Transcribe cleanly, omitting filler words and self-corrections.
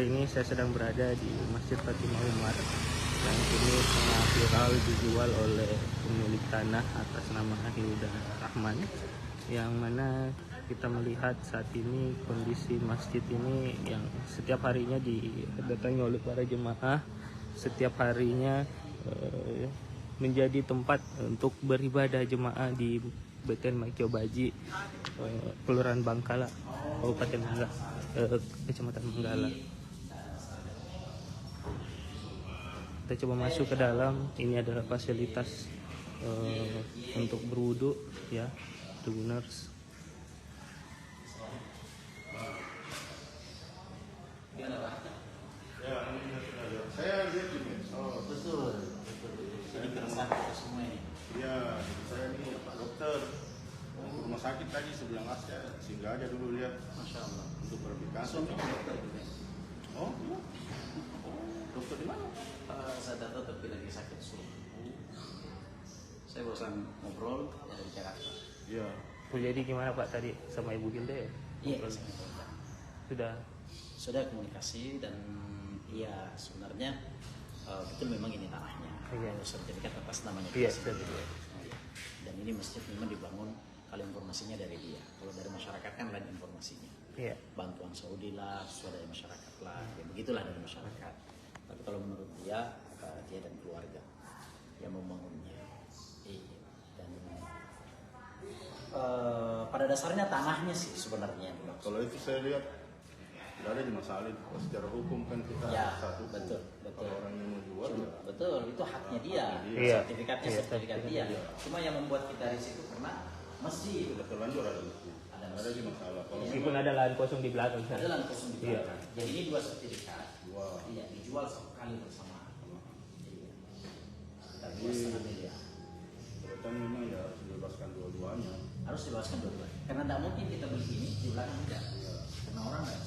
Ini saya sedang berada di Masjid Fatimah Umar yang kini tengah viral dijual oleh pemilik tanah atas nama Hilda Rahman, yang mana kita melihat saat ini kondisi masjid ini yang setiap harinya didatangi oleh para jemaah, setiap harinya menjadi tempat untuk beribadah jemaah di Beten Maikyo Baji, Kelurahan Bangkala, Kabupaten Manggala, Kecamatan Manggala. Kita coba masuk ke dalam. Ini adalah fasilitas untuk berwudu, ya, tuners. Saya lihat juga. Oh, betul. Ini keresahan kita semua ini. Iya, saya ini Pak Dokter. Rumah sakit tadi sebelah Mas, saya singgah aja dulu lihat. Masya Allah. Untuk verifikasi. Suami dokter juga. Oh, iya. Dokter di mana? Saya datang tapi lagi sakit suruh. Saya bosan ngobrol dari Jakarta. Iya. Jadi gimana Pak tadi sama Ibu Hilda ya? Iya, sudah komunikasi dan iya sebenarnya betul memang ini tanahnya. Iya. Sertifikat atas namanya. Iya, dia. betul. Dan ini masjid memang dibangun kalau informasinya dari dia. Kalau dari masyarakat kan lain informasinya. Iya. Bantuan Saudi lah, sesuai dari masyarakat lah. Ya, begitulah dari masyarakat. Tapi kalau menurut dia dan keluarga yang membangunnya. Iya. Dan pada dasarnya tanahnya sih sebenarnya. Kalau itu saya lihat tidak ada masalah itu. Secara hukum kan kita Ya, satu. betul. Kalau orang yang mau jual, ya. Betul, itu haknya dia. Iya. Sertifikatnya Iya, sertifikat dia. Cuma yang membuat kita risiko karena masjid. Sudah terlanjur ada masjid. Ada Ada masjid. masalah. Kalau Meskipun ada lahan kosong di belakang. Ada lahan kosong di Iya. belakang. Jadi ini dua sertifikat. Wah. Iya, dijual satu kali bersamaan. Iya. Dan Jadi- 2,5 miliar. berarti memang ya harus dibebaskan dua-duanya. Harus dibebaskan dua-duanya. Karena tidak mungkin kita beli ini di belakang tidak. Karena orang nggak